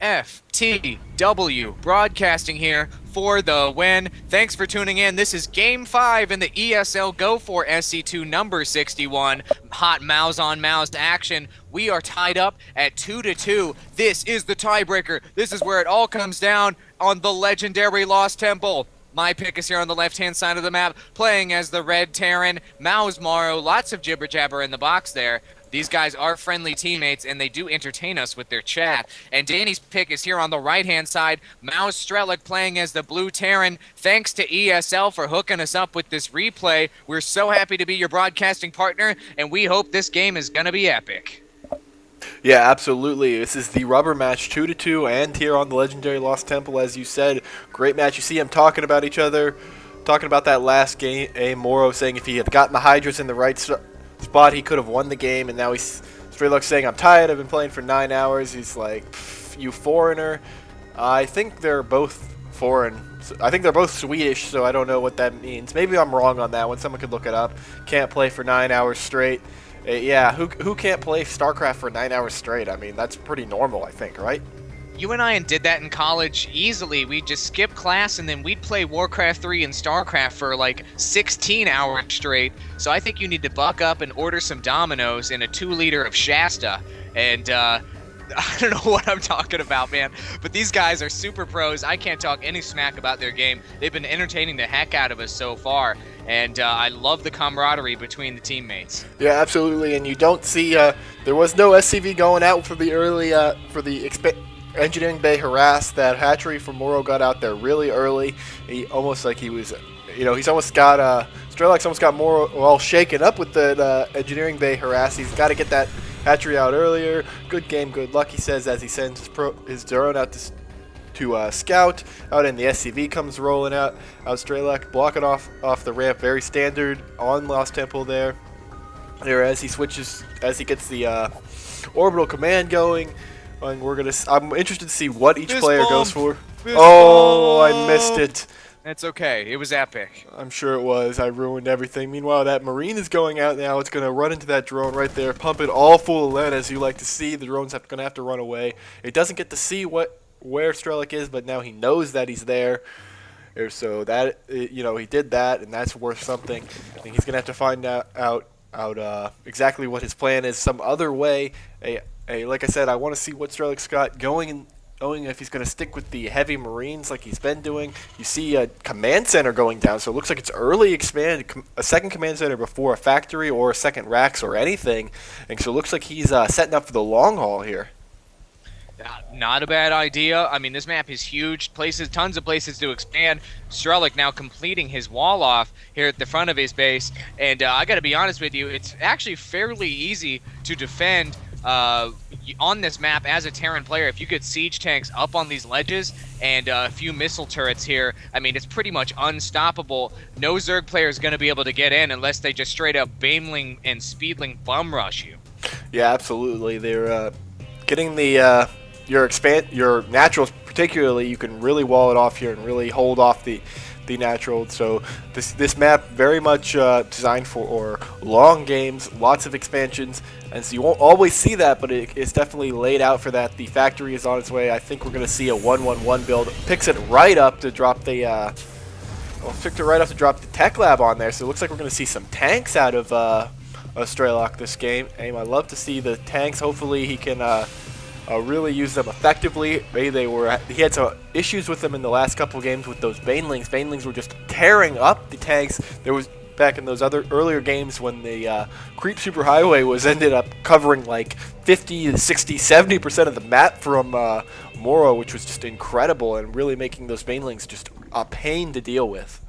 FTW Broadcasting here for the win. Thanks for tuning in. This is Game 5 in the ESL Go4SC2 number 61. Hot mouse on mouse action. We are tied up at 2-2. This is the tiebreaker. This is where it all comes down on the legendary Lost Temple. My pick is here on the left-hand side of the map, playing as the Red Terran, mouzMorrow. Lots of jibber-jabber in the box there. These guys are friendly teammates, and they do entertain us with their chat. And Danny's pick is here on the right-hand side, mouzStrelok playing as the Blue Terran. Thanks to ESL for hooking us up with this replay. We're so happy to be your broadcasting partner, and we hope this game is going to be epic. Yeah, absolutely. This is the rubber match, 2-2, and here on the legendary Lost Temple, as you said. Great match. You see them talking about each other, talking about that last game. Morrow saying if he had gotten the Hydras in the right spot, he could have won the game, and now he's Strelok saying, I'm tired, I've been playing for 9 hours. He's like, you foreigner. I think they're both foreign. I think they're both Swedish, so I don't know what that means. Maybe I'm wrong on that one. Someone could look it up. Can't play for 9 hours straight. Yeah, who can't play StarCraft for 9 hours straight? I mean, that's pretty normal, I think, right? You and I did that in college easily. We'd just skip class and then we'd play Warcraft 3 and Starcraft for like 16 hours straight. So I think you need to buck up and order some Dominoes and a 2-liter of Shasta. And I don't know what I'm talking about, man. But these guys are super pros. I can't talk any smack about their game. They've been entertaining the heck out of us so far. And I love the camaraderie between the teammates. Yeah, absolutely. And you don't see there was no SCV going out for the early Engineering Bay harass. That hatchery from Morrow got out there really early. He almost like he was, he's almost got Strelok's almost got Morrow all shaken up with the Engineering Bay harass. He's got to get that hatchery out earlier. Good game, good luck, he says, as he sends his drone out to scout. Out in the SCV comes rolling out. Strelok blocking off the ramp, very standard on Lost Temple there. As he gets the orbital command going. And I'm interested to see what each player goes for. Oh, I missed it. It's okay. It was epic. I'm sure it was. I ruined everything. Meanwhile, that Marine is going out now. It's going to run into that drone right there, pump it all full of lead, as you like to see. The drone's going to have to run away. It doesn't get to see where Strelok is, but now he knows that he's there. So that he did that, and that's worth something. I think he's going to have to find out exactly what his plan is some other way. Like I said, I want to see what Strelok's got going, if he's going to stick with the heavy Marines like he's been doing. You see a command center going down, so it looks like it's early expanded, a second command center before a factory or a second racks or anything. And so it looks like he's setting up for the long haul here. Not a bad idea. I mean, this map is huge. Tons of places to expand. Strelok now completing his wall off here at the front of his base. And I got to be honest with you, it's actually fairly easy to defend on this map as a Terran player. If you get siege tanks up on these ledges and a few missile turrets here, I mean, it's pretty much unstoppable. No Zerg player is going to be able to get in unless they just straight up Baneling and Speedling bum rush you. Yeah, absolutely. They're getting the your naturals, particularly. You can really wall it off here and really hold off the natural. So this map very much designed for long games, lots of expansions, and so you won't always see that, but it's definitely laid out for that. The factory is on its way. I think we're going to see a 1-1-1 build. Picks it right up to drop the tech lab on there. So it looks like we're going to see some tanks out of Strelok this game. And I love to see the tanks. Hopefully he can really use them effectively. He had some issues with them in the last couple of games with those Banelings. Banelings were just tearing up the tanks. There was back in those earlier games when the creep superhighway ended up covering like 50, 60, 70% of the map from Morrow, which was just incredible, and really making those Banelings just a pain to deal with.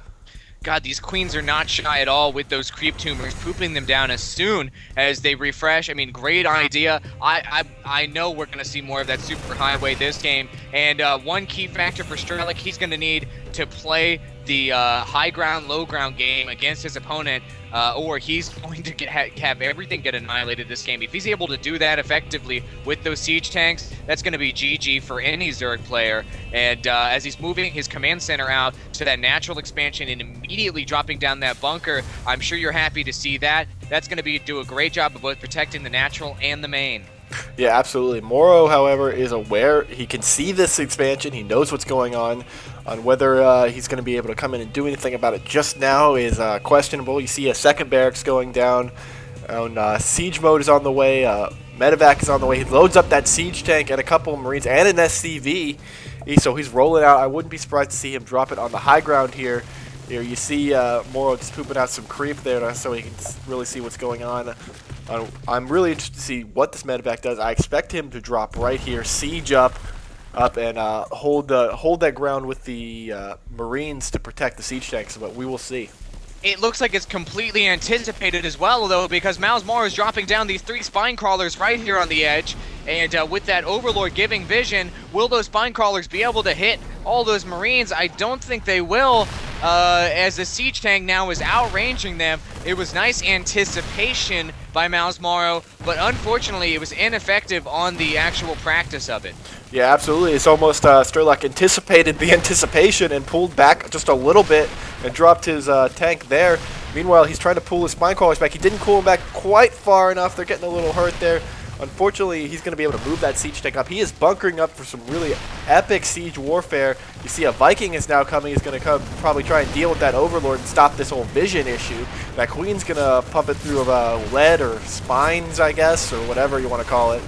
God, these queens are not shy at all with those creep tumors, pooping them down as soon as they refresh. I mean, great idea. I know we're going to see more of that superhighway this game. And one key factor for Strelok, he's going to need to play the high ground, low ground game against his opponent, or he's going to have everything get annihilated this game. If he's able to do that effectively with those siege tanks, that's going to be GG for any Zerg player. And as he's moving his command center out to that natural expansion and immediately dropping down that bunker, I'm sure you're happy to see that. that's going to do a great job of both protecting the natural and the main. Yeah, absolutely. mouzMorrow, however, is aware. He can see this expansion. He knows what's going on whether he's going to be able to come in and do anything about it just now is questionable. You see a second barracks going down. Siege mode is on the way. Medevac is on the way. He loads up that siege tank and a couple of Marines and an SCV. So he's rolling out. I wouldn't be surprised to see him drop it on the high ground here. Here you see mouzMorrow just pooping out some creep there so he can really see what's going on. I'm really interested to see what this medevac does. I expect him to drop right here, siege up and hold that ground with the Marines to protect the siege tanks, but we will see. It looks like it's completely anticipated as well, though, because mouzMorrow is dropping down these 3 spine crawlers right here on the edge. And with that Overlord giving vision, will those spine crawlers be able to hit all those Marines? I don't think they will, as the siege tank now is outranging them. It was nice anticipation by mouzMorrow, but unfortunately it was ineffective on the actual practice of it. Yeah, absolutely. It's almost Strelok anticipated the anticipation and pulled back just a little bit and dropped his tank there. Meanwhile, he's trying to pull his spine crawlers back. He didn't pull them back quite far enough. They're getting a little hurt there. Unfortunately, he's going to be able to move that siege tank up. He is bunkering up for some really epic siege warfare. You see a Viking is now coming. He's going to come probably try and deal with that Overlord and stop this whole vision issue. That Queen's going to pump it through lead or spines, I guess, or whatever you want to call it.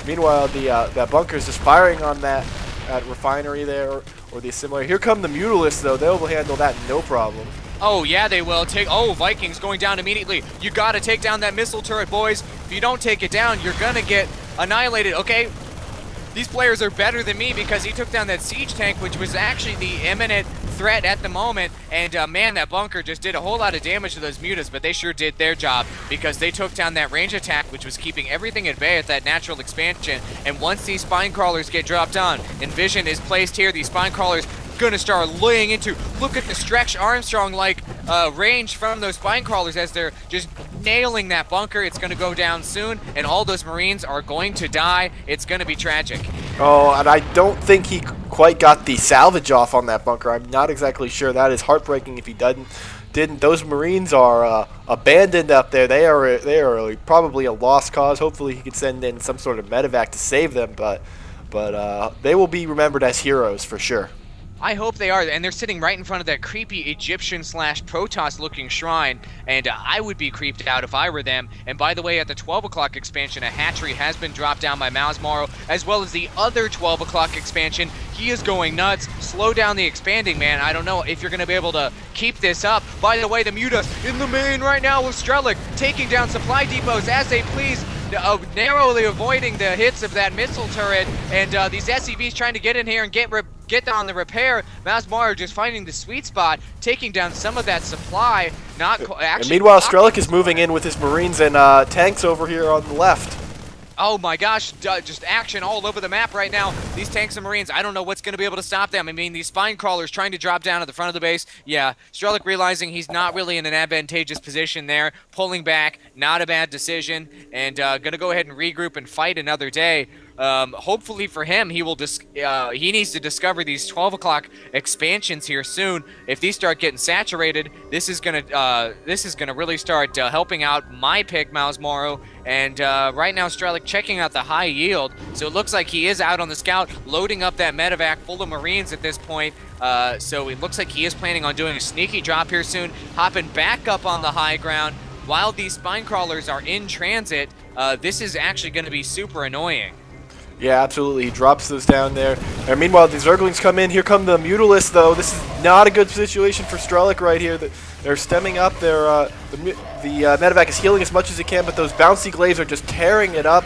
Meanwhile, that bunker is just firing on that refinery there, or the assimilator. Here come the Mutalists, though. They'll handle that no problem. Oh, yeah, they will. Vikings going down immediately. You got to take down that missile turret, boys. If you don't take it down, you're going to get annihilated. Okay, these players are better than me because he took down that siege tank, which was actually the imminent threat at the moment. And, man, that bunker just did a whole lot of damage to those mutas, but they sure did their job because they took down that range attack, which was keeping everything at bay at that natural expansion. And once these spine crawlers get dropped on and vision is placed here, these spine crawlers gonna start laying into. Look at the Stretch Armstrong like range from those spine crawlers as they're just nailing that bunker. It's gonna go down soon, and all those Marines are going to die. It's gonna be tragic. Oh, and I don't think he quite got the salvage off on that bunker. I'm not exactly sure. That is heartbreaking if he didn't. Those Marines are abandoned up there. They are probably a lost cause. Hopefully he could send in some sort of medevac to save them, but they will be remembered as heroes for sure. I hope they are, and they're sitting right in front of that creepy Egyptian/Protoss-looking shrine, and I would be creeped out if I were them. And by the way, at the 12 o'clock expansion, a hatchery has been dropped down by mouzMorrow, as well as the other 12 o'clock expansion. He is going nuts. Slow down the expanding, man. I don't know if you're going to be able to keep this up. By the way, the Mutas in the main right now with Strelok taking down supply depots as they please, narrowly avoiding the hits of that missile turret, and these SCVs trying to get in here and get on the repair. mouzMorrow just finding the sweet spot, taking down some of that supply. Actually. And meanwhile, Strelok is moving in with his Marines and tanks over here on the left. Oh my gosh, just action all over the map right now. These tanks and Marines, I don't know what's going to be able to stop them. I mean, these spine crawlers trying to drop down at the front of the base. Yeah, Strelok realizing he's not really in an advantageous position there, pulling back, not a bad decision, and going to go ahead and regroup and fight another day. Hopefully for him, he needs to discover these 12 o'clock expansions here soon. If these start getting saturated, this is gonna really start helping out my pick, mouzMorrow. And right now, Strelok checking out the high yield, so it looks like he is out on the scout, loading up that medevac full of Marines at this point. So it looks like he is planning on doing a sneaky drop here soon, hopping back up on the high ground while these spine crawlers are in transit. This is actually going to be super annoying. Yeah, absolutely. He drops those down there. And meanwhile, the Zerglings come in. Here come the Mutalists, though. This is not a good situation for Strelok right here. They're stemming up. The medevac is healing as much as it can, but those bouncy glaives are just tearing it up.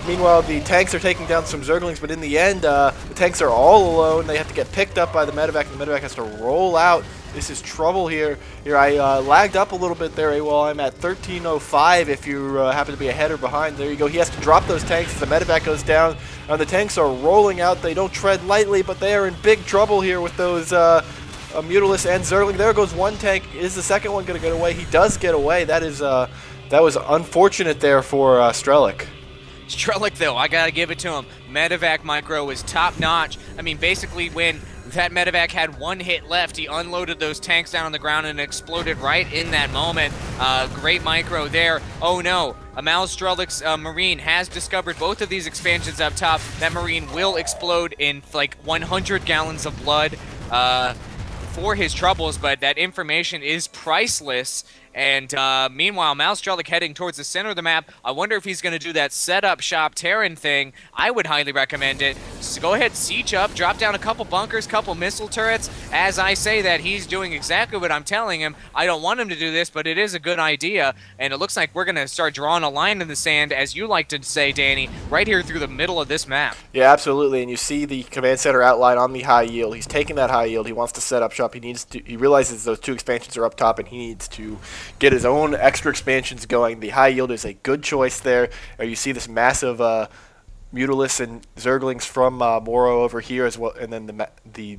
Meanwhile, the tanks are taking down some Zerglings, but in the end, the tanks are all alone. They have to get picked up by the medevac, and the medevac has to roll out. This is trouble here. I lagged up a little bit there, Awall. I'm at 13:05 if you happen to be ahead or behind. There you go. He has to drop those tanks as the medevac goes down. And the tanks are rolling out. They don't tread lightly, but they are in big trouble here with those Mutalists and Zergling. There goes one tank. Is the second one going to get away? He does get away. That was unfortunate there for Strelok. Strelok, though, I gotta give it to him. Medevac micro is top-notch. I mean, basically, when that medevac had 1 hit left. He unloaded those tanks down on the ground and exploded right in that moment. Great micro there. Oh no, a mouzStrelok's Marine has discovered both of these expansions up top. That Marine will explode in like 100 gallons of blood for his troubles, but that information is priceless. And meanwhile, mouzStrelok heading towards the center of the map. I wonder if he's going to do that setup shop Terran thing. I would highly recommend it. So go ahead, siege up, drop down a couple bunkers, couple missile turrets. As I say that, he's doing exactly what I'm telling him. I don't want him to do this, but it is a good idea. And it looks like we're going to start drawing a line in the sand, as you like to say, Danny, right here through the middle of this map. Yeah, absolutely. And you see the command center outline on the high yield. He's taking that high yield. He wants to set up shop. He realizes those 2 expansions are up top, and he needs to get his own extra expansions going. The high yield is a good choice there. You see this massive Mutalisk and Zerglings from Morrow over here as well, and then the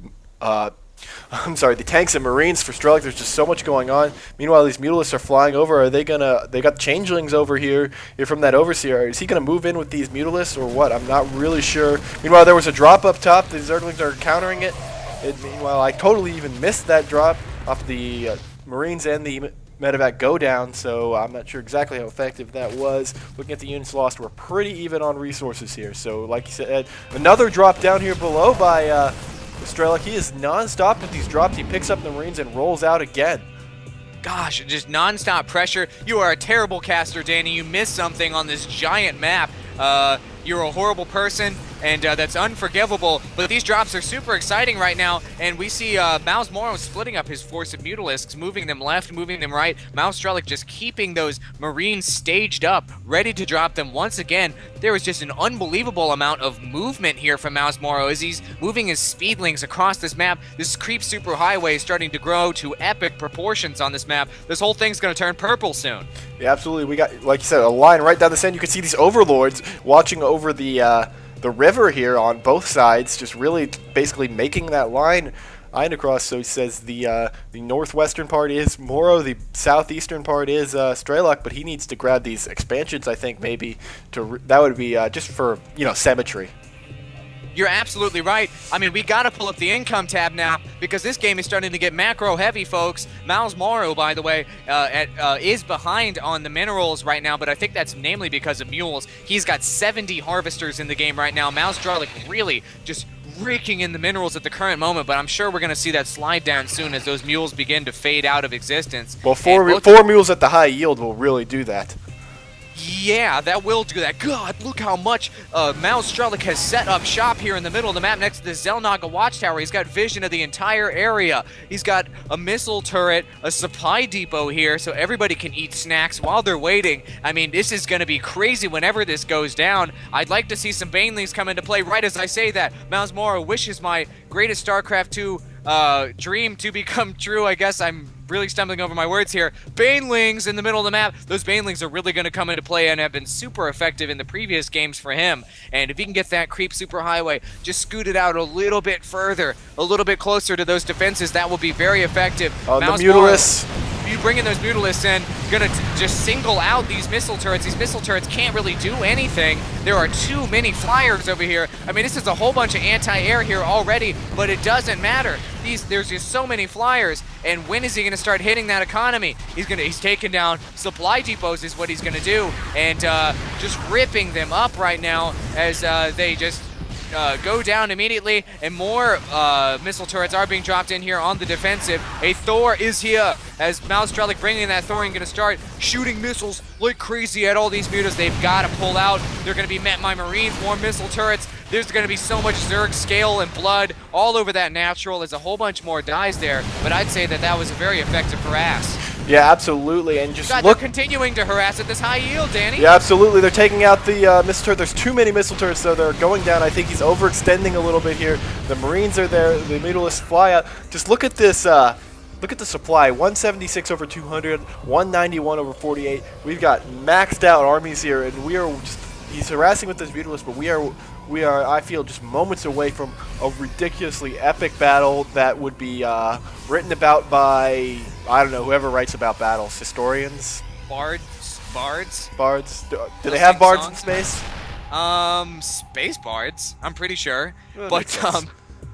tanks and Marines for Strelok. There's just so much going on. Meanwhile, these Mutalisks are flying over. Are they gonna? They got Changelings over here. You're from that Overseer. Is he gonna move in with these Mutalisks or what? I'm not really sure. Meanwhile, there was a drop up top. The Zerglings are countering it. Meanwhile, I totally even missed that drop off the Marines and the medevac go down, so I'm not sure exactly how effective that was. Looking at the units lost, we're pretty even on resources here. So like you said, another drop down here below by Strelok. He is non-stop with these drops. He picks up the Marines and rolls out again. Gosh, just non-stop pressure. You are a terrible caster, Danny. You missed something on this giant map. You're a horrible person, and that's unforgivable. But these drops are super exciting right now, and we see mouzMorrow splitting up his force of Mutalisks, moving them left, moving them right. mouzStrelok just keeping those Marines staged up, ready to drop them once again. There was just an unbelievable amount of movement here from mouzMorrow as he's moving his speedlings across this map. This creep superhighway is starting to grow to epic proportions on this map. This whole thing's going to turn purple soon. Yeah, absolutely. We got, like you said, a line right down the center. You can see these overlords watching over the river here on both sides, just really basically making that line across. So he says the northwestern part is Morrow, the southeastern part is Strelok, but he needs to grab these expansions, I think, maybe that would be just for, symmetry. You're absolutely right. I mean, we got to pull up the income tab now because this game is starting to get macro heavy, folks. mouzMorrow, by the way, is behind on the minerals right now, but I think that's namely because of mules. He's got 70 harvesters in the game right now. mouzStrelok really just raking in the minerals at the current moment, but I'm sure we're going to see that slide down soon as those mules begin to fade out of existence. Well, four mules at the high yield will really do that. Yeah, that will do that. God, look how much mouzStrelok has set up shop here in the middle of the map next to the Xel'Naga watchtower. He's got vision of the entire area. He's got a missile turret, a supply depot here, so everybody can eat snacks while they're waiting. I mean, this is going to be crazy whenever this goes down. I'd like to see some Banelings come into play right as I say that. mouzMorrow wishes my greatest StarCraft 2 dream to become true. I guess I'm really stumbling over my words here. Banelings in the middle of the map. Those Banelings are really going to come into play and have been super effective in the previous games for him. And if he can get that creep superhighway, just scoot it out a little bit further, a little bit closer to those defenses, that will be very effective. The Mutalisks. You bring in those Mutalisks in, gonna just single out these missile turrets. These missile turrets can't really do anything. There are too many flyers over here. I mean, this is a whole bunch of anti-air here already, but it doesn't matter. There's just so many flyers, and when is he gonna start hitting that economy? He's taking down supply depots is what he's gonna do, and just ripping them up right now as they just go down immediately, and more missile turrets are being dropped in here on the defensive. A Thor is here as mouzStrelok bringing that Thor and going to start shooting missiles like crazy at all these mutas. They've got to pull out. They're going to be met by Marines, more missile turrets. There's going to be so much Zerg scale and blood all over that natural. There's a whole bunch more dies there, but I'd say that was a very effective harass. Yeah, absolutely, and just God, look. They're continuing to harass at this high yield, Danny. Yeah, absolutely. They're taking out the missile turret. There's too many missile turrets, so they're going down. I think he's overextending a little bit here. The Marines are there. The Mutalisks fly out. Just look at this. Look at the supply. 176 over 200, 191 over 48. We've got maxed out armies here, and we are just. He's harassing with this Mutalisks, but we are, I feel, just moments away from a ridiculously epic battle that would be written about by, I don't know, whoever writes about battles. Historians? Bards? Do they have bards in space? Space bards, I'm pretty sure. Well, but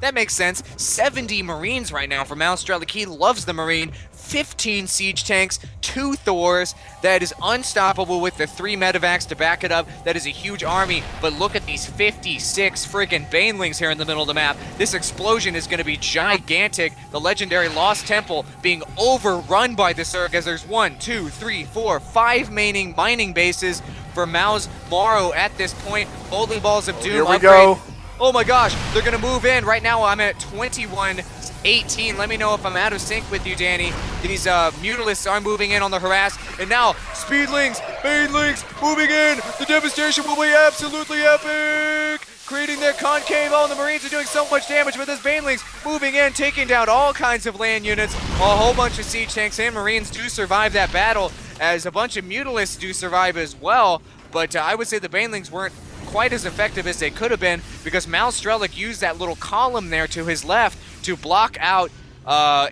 That makes sense. 70 Marines right now for mouzStrelok. He loves the Marine. 15 siege tanks, 2 Thors. That is unstoppable with the 3 medevacs to back it up. That is a huge army, but look at these 56 friggin' Banelings here in the middle of the map. This explosion is going to be gigantic. The legendary Lost Temple being overrun by the Zerg as there's 1, 2, 3, 4, 5 mining bases for mouzMorrow at this point. Bowling Balls of Doom Here we upgrade. go. Oh my gosh, they're going to move in. Right now I'm at 21-18. Let me know if I'm out of sync with you, Danny. These Mutalisks are moving in on the harass. And now, Speedlings, Banelings moving in. The devastation will be absolutely epic. Creating their concave. Oh, the Marines are doing so much damage with this Banelings moving in, taking down all kinds of land units. A whole bunch of siege tanks and Marines do survive that battle, as a bunch of Mutalisks do survive as well. But I would say the Banelings weren't quite as effective as they could have been, because mouzStrelok used that little column there to his left to block out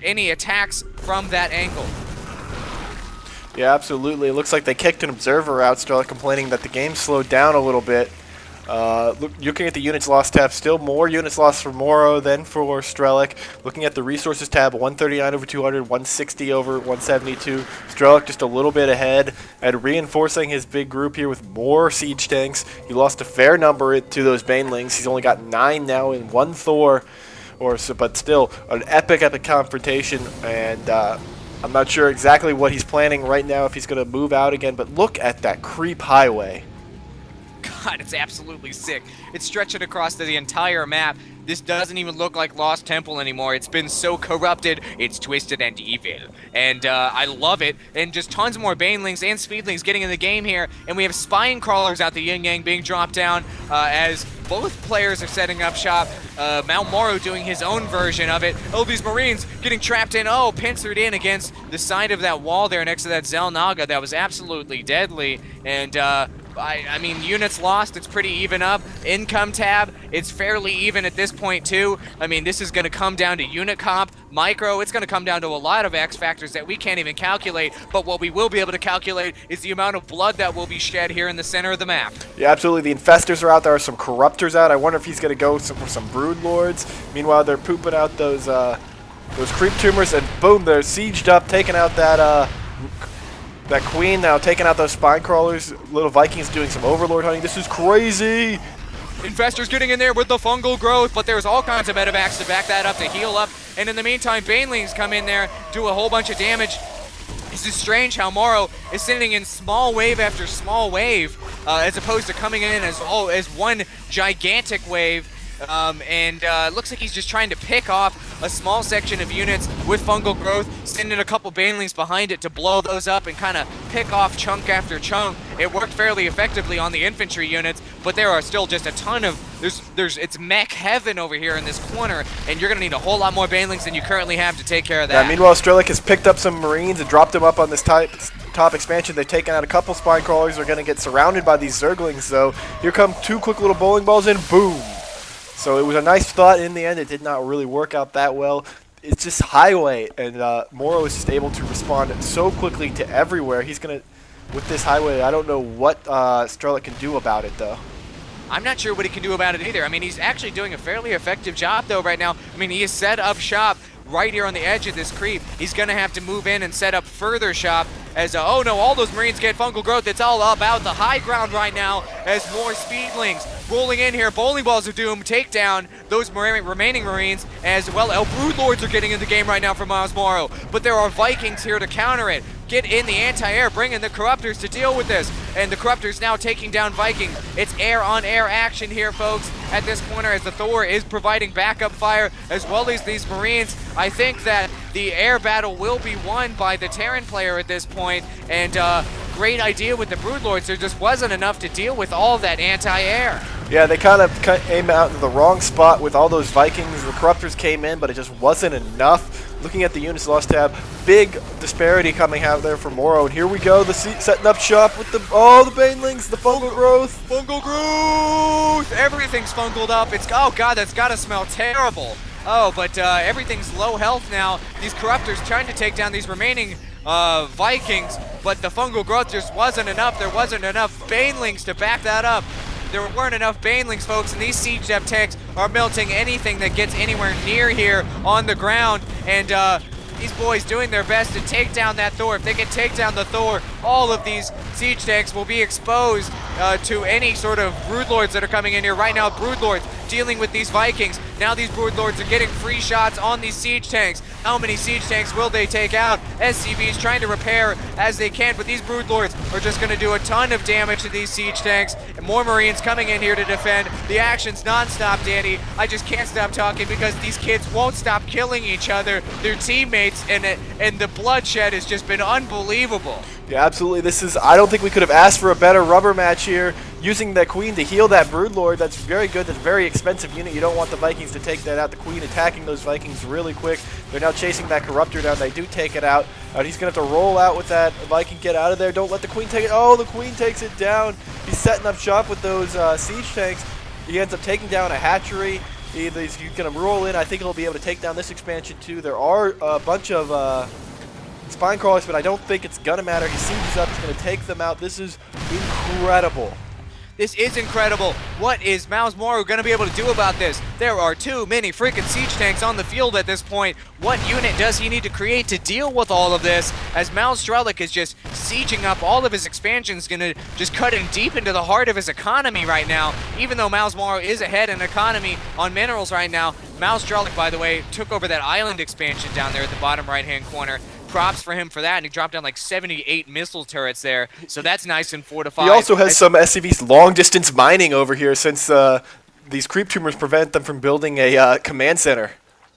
any attacks from that angle. Yeah, absolutely. It looks like they kicked an observer out, Strelok complaining that the game slowed down a little bit. Looking at the units lost tab, still more units lost for Morrow than for Strelok. Looking at the resources tab, 139 over 200, 160 over 172. Strelok just a little bit ahead, and reinforcing his big group here with more siege tanks. He lost a fair number to those Banelings. He's only got 9 now in 1 Thor, but still an epic confrontation. And I'm not sure exactly what he's planning right now, if he's going to move out again. But look at that creep highway. God, it's absolutely sick. It's stretching across the entire map. This doesn't even look like Lost Temple anymore. It's been so corrupted, it's twisted and evil. And I love it. And just tons more Banelings and Speedlings getting in the game here. And we have Spine Crawlers out the yin-yang being dropped down as both players are setting up shop. mouzMorrow doing his own version of it. Oh, these Marines getting trapped in. Oh, pincered in against the side of that wall there next to that Xel'Naga. That was absolutely deadly. And I mean, units lost, it's pretty even up. Income tab, it's fairly even at this point too. I mean, this is going to come down to unit comp, micro. It's going to come down to a lot of X factors that we can't even calculate. But what we will be able to calculate is the amount of blood that will be shed here in the center of the map. Yeah, absolutely. The Infestors are out. There are some Corruptors out. I wonder if he's going to go for some Brood Lords. Meanwhile, they're pooping out those Creep Tumors, and boom, they're sieged up, taking out that Queen, now taking out those Spine Crawlers. Little Vikings doing some Overlord hunting. This is crazy. Infestors getting in there with the fungal growth, but there's all kinds of medevacs to back that up, to heal up. And in the meantime, Banelings come in there, do a whole bunch of damage. This is strange how Morrow is sending in small wave after small wave, as opposed to coming in as one gigantic wave. Looks like he's just trying to pick off a small section of units with fungal growth, sending a couple Banelings behind it to blow those up and kind of pick off chunk after chunk. It worked fairly effectively on the infantry units, but there are still just a ton of, it's mech heaven over here in this corner, and you're going to need a whole lot more Banelings than you currently have to take care of that. Yeah, meanwhile, Strelok has picked up some Marines and dropped them up on this top expansion. They've taken out a couple Spine Crawlers. They're going to get surrounded by these Zerglings, though. Here come 2 quick little bowling balls, and boom. So it was a nice thought. In the end, it did not really work out that well. It's just highway, and Morrow is just able to respond so quickly to everywhere. He's going to, with this highway, I don't know what Strelok can do about it, though. I'm not sure what he can do about it either. I mean, he's actually doing a fairly effective job, though, right now. I mean, he has set up shop right here on the edge of this creep. He's going to have to move in and set up further shop as, oh no, all those Marines get fungal growth. It's all about the high ground right now as more Speedlings rolling in here. Bowling Balls of Doom take down those remaining Marines as well. Brood Lords are getting in the game right now for mouzMorrow, but there are Vikings here to counter it. Get in the anti-air, bring in the Corruptors to deal with this. And the Corruptors now taking down Vikings. It's air-on-air action here, folks, at this corner as the Thor is providing backup fire as well as these Marines. I think that the air battle will be won by the Terran player at this point, and great idea with the Broodlords. There just wasn't enough to deal with all that anti-air. Yeah, they kind of came out in the wrong spot with all those Vikings. The Corruptors came in, but it just wasn't enough. Looking at the units lost tab, big disparity coming out there for Morrow. And here we go, setting up shop with the Banelings, the fungal growth. Fungal growth! Everything's fungled up. Oh god, that's gotta smell terrible. Oh, but everything's low health now. These Corruptors trying to take down these remaining Vikings, but the fungal growth just wasn't enough. There wasn't enough Banelings to back that up. There weren't enough banelings, folks, and these siege depth tanks are melting anything that gets anywhere near here on the ground. And these boys doing their best to take down that Thor. If they can take down the Thor, all of these siege tanks will be exposed to any sort of broodlords that are coming in here. Right now, broodlords dealing with these Vikings. Now these broodlords are getting free shots on these siege tanks. How many siege tanks will they take out? SCV is trying to repair as they can, but these broodlords are just going to do a ton of damage to these siege tanks. And more Marines coming in here to defend. The action's non-stop, Danny. I just can't stop talking because these kids won't stop killing each other, their teammates, and the bloodshed has just been unbelievable. Yeah, absolutely. I don't think we could have asked for a better rubber match here. Using that Queen to heal that Broodlord, that's very good. That's a very expensive unit. You don't want the Vikings to take that out. The Queen attacking those Vikings really quick. They're now chasing that Corruptor down. They do take it out. He's going to have to roll out with that Viking. Get out of there. Don't let the Queen take it. Oh, the Queen takes it down. He's setting up shop with those siege tanks. He ends up taking down a hatchery. He's going to roll in. I think he'll be able to take down this expansion too. There are a bunch of spine crawlers, but I don't think it's going to matter. He sieges up. He's going to take them out. This is incredible. This is incredible. What is mouzMorrow going to be able to do about this? There are too many freaking siege tanks on the field at this point. What unit does he need to create to deal with all of this? As mouzStrelok is just sieging up all of his expansions, going to just cut in deep into the heart of his economy right now. Even though mouzMorrow is ahead in economy on minerals right now, mouzStrelok, by the way, took over that island expansion down there at the bottom right-hand corner. Props for him for that, and he dropped down like 78 missile turrets there, so that's nice and fortified. He also has some SCV's long-distance mining over here since these creep tumors prevent them from building a command center.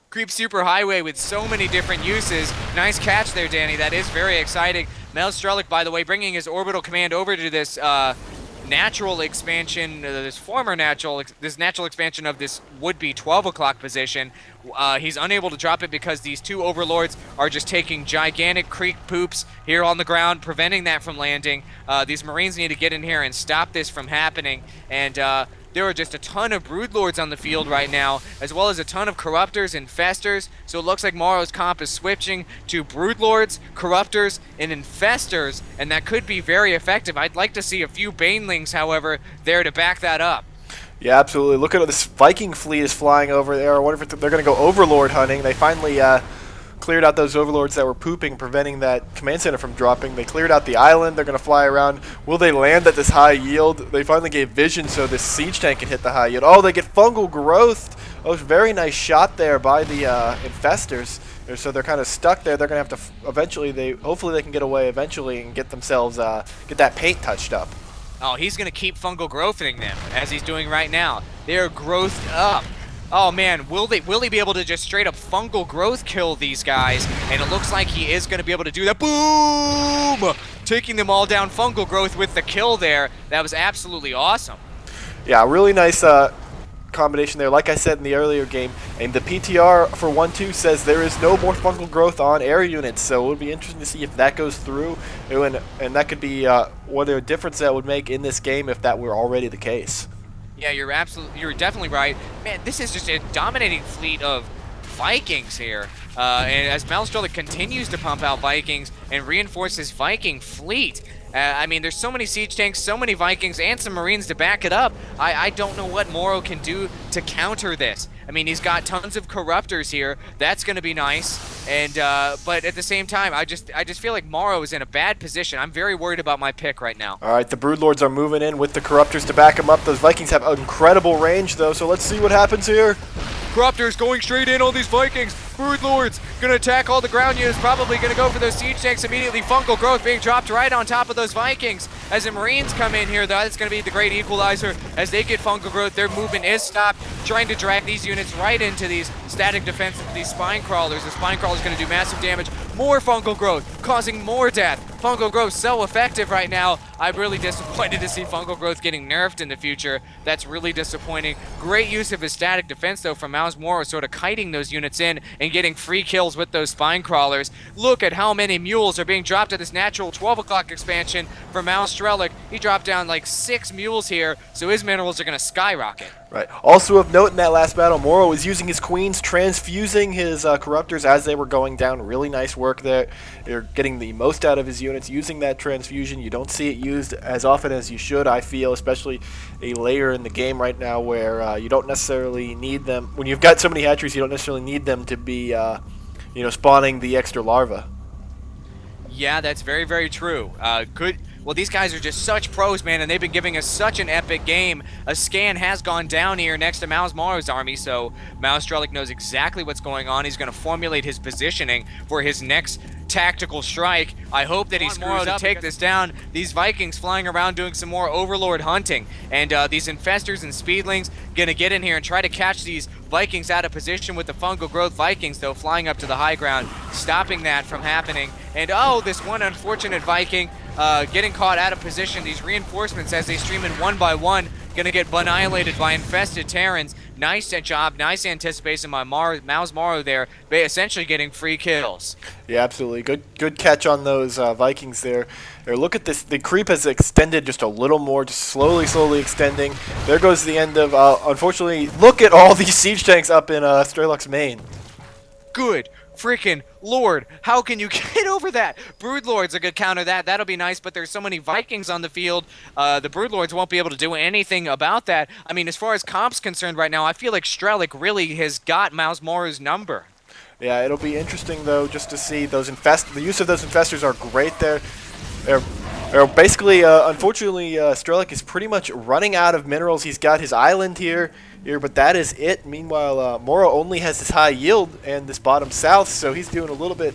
Creep superhighway with so many different uses. Nice catch there, Danny. That is very exciting. mouzStrelok, by the way, bringing his orbital command over to this natural expansion, this natural expansion of this would-be 12 o'clock position. He's unable to drop it because these two overlords are just taking gigantic creek poops here on the ground, preventing that from landing. These Marines need to get in here and stop this from happening. And there are just a ton of broodlords on the field right now, as well as a ton of corruptors and infestors. So it looks like Morrow's comp is switching to broodlords, corruptors, and infestors, and that could be very effective. I'd like to see a few banelings, however, there to back that up. Yeah, absolutely. Look at this Viking fleet is flying over there. I wonder if they're going to go overlord hunting. They finally cleared out those overlords that were pooping, preventing that command center from dropping. They cleared out the island. They're going to fly around. Will they land at this high yield? They finally gave vision so this siege tank can hit the high yield. Oh, they get fungal growth. Oh, very nice shot there by the infestors. So they're kind of stuck there. They're going to have to eventually. Hopefully they can get away eventually and get themselves get that paint touched up. Oh, he's going to keep fungal growthing them, as he's doing right now. They're growthed up. Oh man, will he be able to just straight up fungal growth kill these guys? And it looks like he is going to be able to do that. Boom! Taking them all down, fungal growth with the kill there. That was absolutely awesome. Yeah, really nice combination there. Like I said in the earlier game, and the PTR for 1-2 says there is no more fungal growth on air units, so it would be interesting to see if that goes through, and that could be what a difference that would make in this game if that were already the case. Yeah, you're definitely right. Man, this is just a dominating fleet of Vikings here. And as mouzStrelok continues to pump out Vikings and reinforce his Viking fleet, I mean, there's so many siege tanks, so many Vikings, and some Marines to back it up. I don't know what Morrow can do to counter this. I mean, he's got tons of corruptors here. That's going to be nice. And but at the same time, I just feel like Morrow is in a bad position. I'm very worried about my pick right now. All right, the broodlords are moving in with the corruptors to back them up. Those Vikings have incredible range, though, so let's see what happens here. Corruptors going straight in on these Vikings. Broodlords gonna attack all the ground units, probably gonna go for those siege tanks immediately. Fungal growth being dropped right on top of those Vikings. As the Marines come in here, that's gonna be the great equalizer. As they get fungal growth, their movement is stopped, trying to drag these units right into these static defense of these spine crawlers. The spine crawler is gonna do massive damage. More fungal growth, causing more death. Fungal growth so effective right now. I'm really disappointed to see fungal growth getting nerfed in the future. That's really disappointing. Great use of his static defense though from mouzMorrow, sort of kiting those units in and getting free kills with those spine crawlers. Look at how many mules are being dropped to this natural 12 o'clock expansion for mouzStrelok. He dropped down like 6 mules here, so his minerals are going to skyrocket. Right. Also of note in that last battle, Morrow was using his queens, transfusing his corruptors as they were going down. Really nice work there. They're getting the most out of his units, using that transfusion. You don't see it used as often as you should, I feel, especially a layer in the game right now where you don't necessarily need them. When you've got so many hatcheries, you don't necessarily need them to be spawning the extra larva. Yeah, that's very, very true. Good. Well, these guys are just such pros, man, and they've been giving us such an epic game. A scan has gone down here next to mouzMorrow's army, so mouzStrelok knows exactly what's going on. He's going to formulate his positioning for his next tactical strike. I hope that he screws up to take this down. These Vikings flying around doing some more Overlord hunting, and these Infestors and Speedlings gonna get in here and try to catch these Vikings out of position with the Fungal Growth Vikings, though, flying up to the high ground, stopping that from happening. And oh, this one unfortunate Viking getting caught out of position. These reinforcements, as they stream in one by one, gonna get annihilated by infested Terrans. Nice job, nice anticipation by mouzMorrow there, essentially getting free kills. Yeah, absolutely. Good catch on those Vikings there. Look at this. The creep has extended just a little more, just slowly extending. There goes the end of, unfortunately, look at all these siege tanks up in Strelok's main. Good freaking Lord, how can you get over that? Broodlords are going to counter that. That'll be nice, but there's so many Vikings on the field. The Broodlords won't be able to do anything about that. I mean, as far as comp's concerned right now, I feel like Strelok really has got mouzMorrow's number. Yeah, it'll be interesting, though, just to see those the use of those infestors are great there. They're basically, unfortunately, Strelok is pretty much running out of minerals. He's got his island here, but that is it. Meanwhile, Morrow only has this high yield and this bottom south, so he's doing a little bit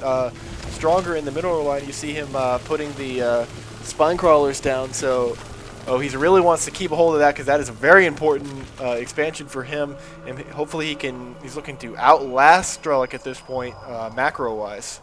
stronger in the mineral line. You see him putting the spine crawlers down, so he really wants to keep a hold of that because that is a very important expansion for him, and hopefully he's looking to outlast Strelok at this point, macro-wise.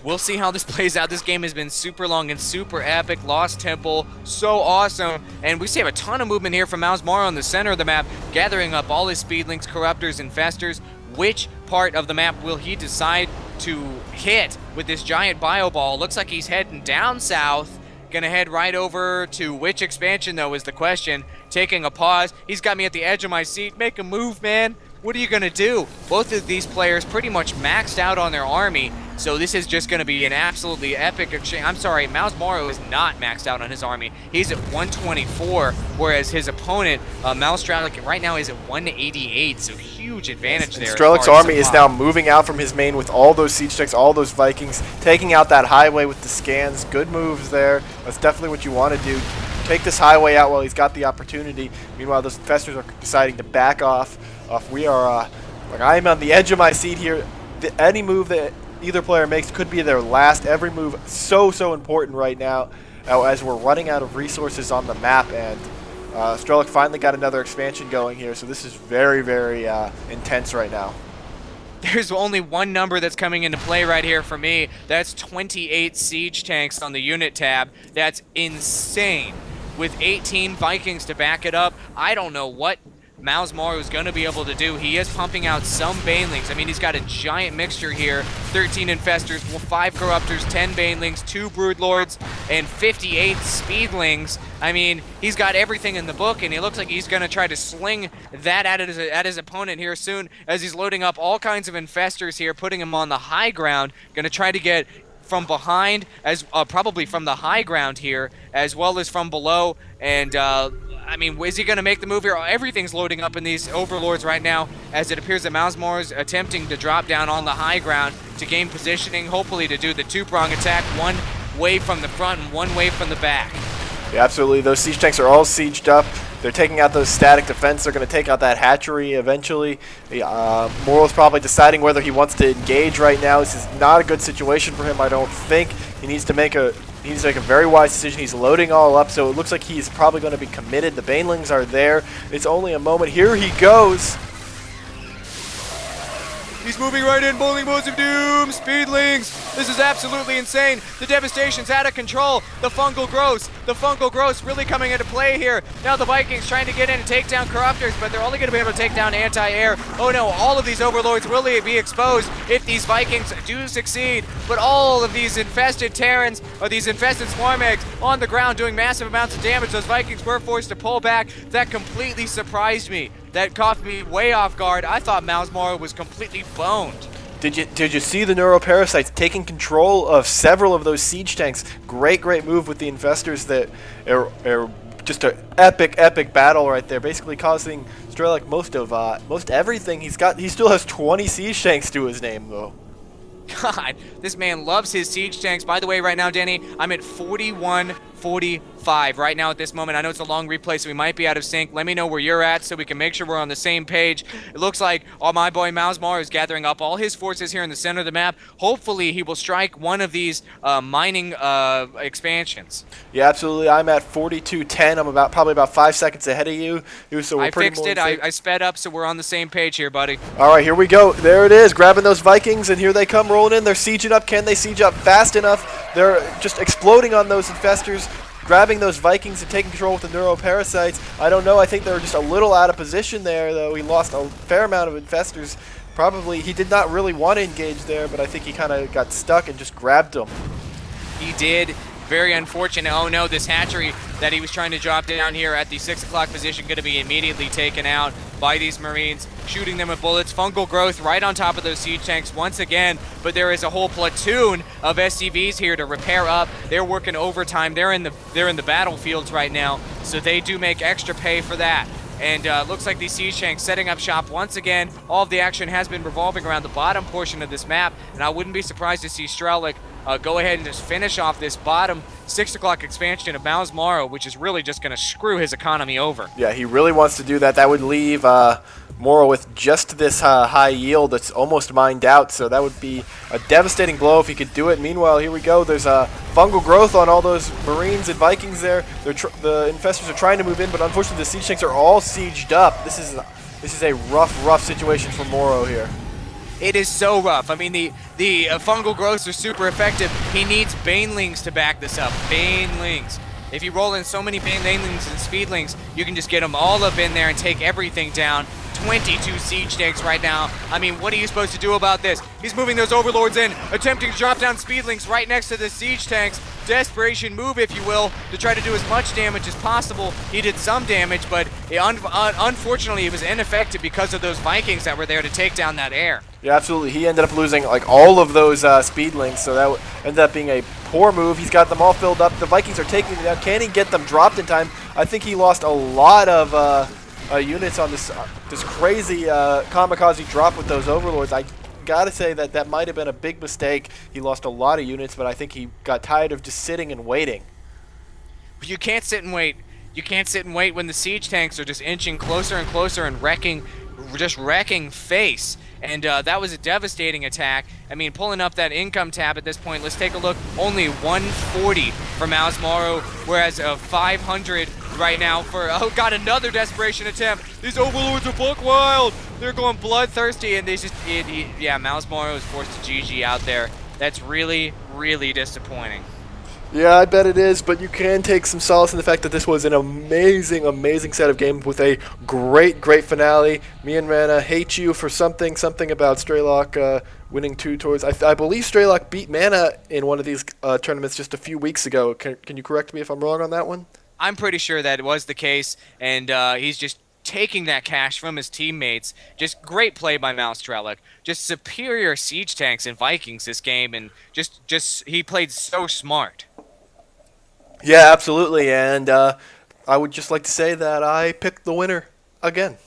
We'll see how this plays out. This game has been super long and super epic. Lost Temple, so awesome. And we see have a ton of movement here from mouzMorrow in the center of the map, gathering up all his Speedlings, Corruptors, Infestors. Which part of the map will he decide to hit with this giant bio ball? Looks like he's heading down south. Gonna head right over to which expansion, though, is the question. Taking a pause. He's got me at the edge of my seat. Make a move, man. What are you going to do? Both of these players pretty much maxed out on their army, so this is just going to be an absolutely epic exchange. I'm sorry, mouzMorrow is not maxed out on his army. He's at 124, whereas his opponent, mouzStrelok, right now is at 188, so huge advantage there. Strelok's army is now moving out from his main with all those siege tanks, all those Vikings, taking out that highway with the scans. Good moves there. That's definitely what you want to do. Take this highway out while he's got the opportunity. Meanwhile, those infestors are deciding to back off. We are, I'm on the edge of my seat here. Any move that either player makes could be their last. Every move so important right now as we're running out of resources on the map, and Strelok finally got another expansion going here, so this is very intense right now. There's only one number that's coming into play right here for me. That's 28 siege tanks on the unit tab. That's insane. With 18 Vikings to back it up, I don't know what mouzMorrow is going to be able to do. He is pumping out some Banelings. I mean, he's got a giant mixture here. 13 Infestors, 5 Corruptors, 10 Banelings, 2 Broodlords, and 58 Speedlings. I mean, he's got everything in the book, and he looks like he's going to try to sling that at his opponent here soon as he's loading up all kinds of Infestors here, putting him on the high ground. Going to try to get from behind, as probably from the high ground here, as well as from below, and I mean, is he going to make the move here? Everything's loading up in these Overlords right now, as it appears that mouzMorrow is attempting to drop down on the high ground to gain positioning, hopefully to do the two-prong attack, one wave from the front and one wave from the back. Yeah, absolutely. Those siege tanks are all sieged up. They're taking out those static defense. They're going to take out that hatchery eventually. Morrow's probably deciding whether he wants to engage right now. This is not a good situation for him, I don't think. He needs to make a very wise decision. He's loading all up, so it looks like he's probably going to be committed. The Banelings are there. It's only a moment. Here he goes. He's moving right in, Bowling Balls of Doom, Speedlings. This is absolutely insane. The devastation's out of control. The fungal growth really coming into play here. Now the Vikings trying to get in and take down Corruptors, but they're only going to be able to take down anti-air. Oh no, all of these Overlords will be exposed if these Vikings do succeed, but all of these infested Terrans, or these infested swarm eggs on the ground doing massive amounts of damage. Those Vikings were forced to pull back. That completely surprised me. That caught me way off guard. I thought mouzMorrow was completely boned. Did you see the neuroparasites taking control of several of those siege tanks? Great move with the infestors that are just an epic battle right there, basically causing Strelok most everything he's got. He still has 20 siege tanks to his name though. God, this man loves his siege tanks. By the way, right now, Danny, I'm at 41-45 right now at this moment. I know it's a long replay, so we might be out of sync. Let me know where you're at so we can make sure we're on the same page. It looks like my boy mouzMorrow is gathering up all his forces here in the center of the map. Hopefully, he will strike one of these mining expansions. Yeah, absolutely. I'm at 42-10. I'm probably about 5 seconds ahead of you. So we're I fixed it. I sped up, so we're on the same page here, buddy. All right, here we go. There it is, grabbing those Vikings, and here they come rolling in. They're sieging up. Can they siege up fast enough? They're just exploding on those infestors, grabbing those Vikings and taking control with the neuroparasites. I don't know. I think they were just a little out of position there, though. He lost a fair amount of infestors. Probably he did not really want to engage there, but I think he kind of got stuck and just grabbed them. He did. Very unfortunate. Oh no, this hatchery that he was trying to drop down here at the 6 o'clock position going to be immediately taken out by these Marines, shooting them with bullets. Fungal growth right on top of those siege tanks once again, but there is a whole platoon of SCVs here to repair up. They're working overtime. They're in the battlefields right now, so they do make extra pay for that. And looks like these siege tanks setting up shop once again. All of the action has been revolving around the bottom portion of this map, and I wouldn't be surprised to see Strelok go ahead and just finish off this bottom 6 o'clock expansion of mouzMorrow, which is really just going to screw his economy over. Yeah, he really wants to do that. That would leave Morrow with just this high yield that's almost mined out, so that would be a devastating blow if he could do it. Meanwhile, here we go. There's fungal growth on all those Marines and Vikings there. The infestors are trying to move in, but unfortunately the siege tanks are all sieged up. This is a rough situation for Morrow here. It is so rough. I mean, the fungal growths are super effective. He needs banelings to back this up. Banelings. If you roll in so many banelings and speedlings, you can just get them all up in there and take everything down. 22 siege tanks right now. I mean, what are you supposed to do about this? He's moving those overlords in, attempting to drop down speedlings right next to the siege tanks. Desperation move, if you will, to try to do as much damage as possible. He did some damage, but unfortunately it was ineffective because of those Vikings that were there to take down that air. Yeah, absolutely. He ended up losing like all of those speedlings, so that ended up being a poor move. He's got them all filled up. The Vikings are taking it out. Can he get them dropped in time? I think he lost a lot of units on this crazy kamikaze drop with those overlords. I gotta say that might have been a big mistake. He lost a lot of units, but I think he got tired of just sitting and waiting. You can't sit and wait. You can't sit and wait when the siege tanks are just inching closer and closer and wrecking face. And that was a devastating attack. I mean, pulling up that income tab at this point, let's take a look. Only 140 for mouzMorrow, whereas 500 right now for, oh god, another desperation attempt. These overlords are buck wild. They're going bloodthirsty, and they just, yeah, mouzMorrow is forced to GG out there. That's really, really disappointing. Yeah, I bet it is, but you can take some solace in the fact that this was an amazing set of games with a great finale. Me and Rana hate you for something about Strelok winning 2 tours. I believe Strelok beat Mana in one of these tournaments just a few weeks ago. Can you correct me if I'm wrong on that one? I'm pretty sure that it was the case, and he's just taking that cash from his teammates. Just great play by mouzStrelok. Just superior siege tanks and Vikings this game, and just he played so smart. Yeah, absolutely, and I would just like to say that I picked the winner again.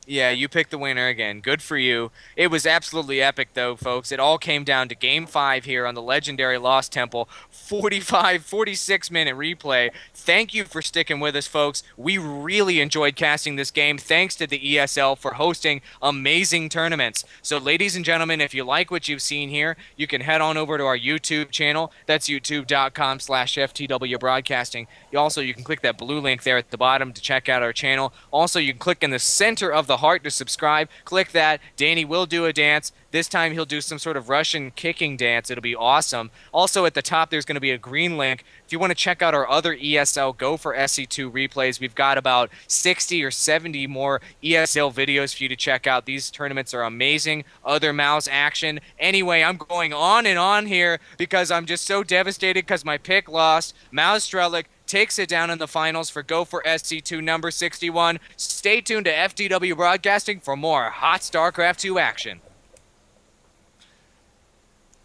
Yeah, you picked the winner again. Good for you. It was absolutely epic, though, folks. It all came down to Game 5 here on the legendary Lost Temple. 46-minute replay. Thank you for sticking with us, folks. We really enjoyed casting this game. Thanks to the ESL for hosting amazing tournaments. So, ladies and gentlemen, if you like what you've seen here, you can head on over to our YouTube channel. That's youtube.com/FTWBroadcasting. You can click that blue link there at the bottom to check out our channel. Also, you can click in the center of the heart to subscribe. Click that. Danny will do a dance. This time he'll do some sort of Russian kicking dance. It'll be awesome. Also at the top there's going to be a green link. If you want to check out our other ESL Go4SC2 replays, we've got about 60 or 70 more ESL videos for you to check out. These tournaments are amazing. Other mouse action. Anyway, I'm going on and on here because I'm just so devastated because my pick lost. mouzStrelok takes it down in the finals for Go4SC2 number 61. Stay tuned to FTW Broadcasting for more hot StarCraft 2 action.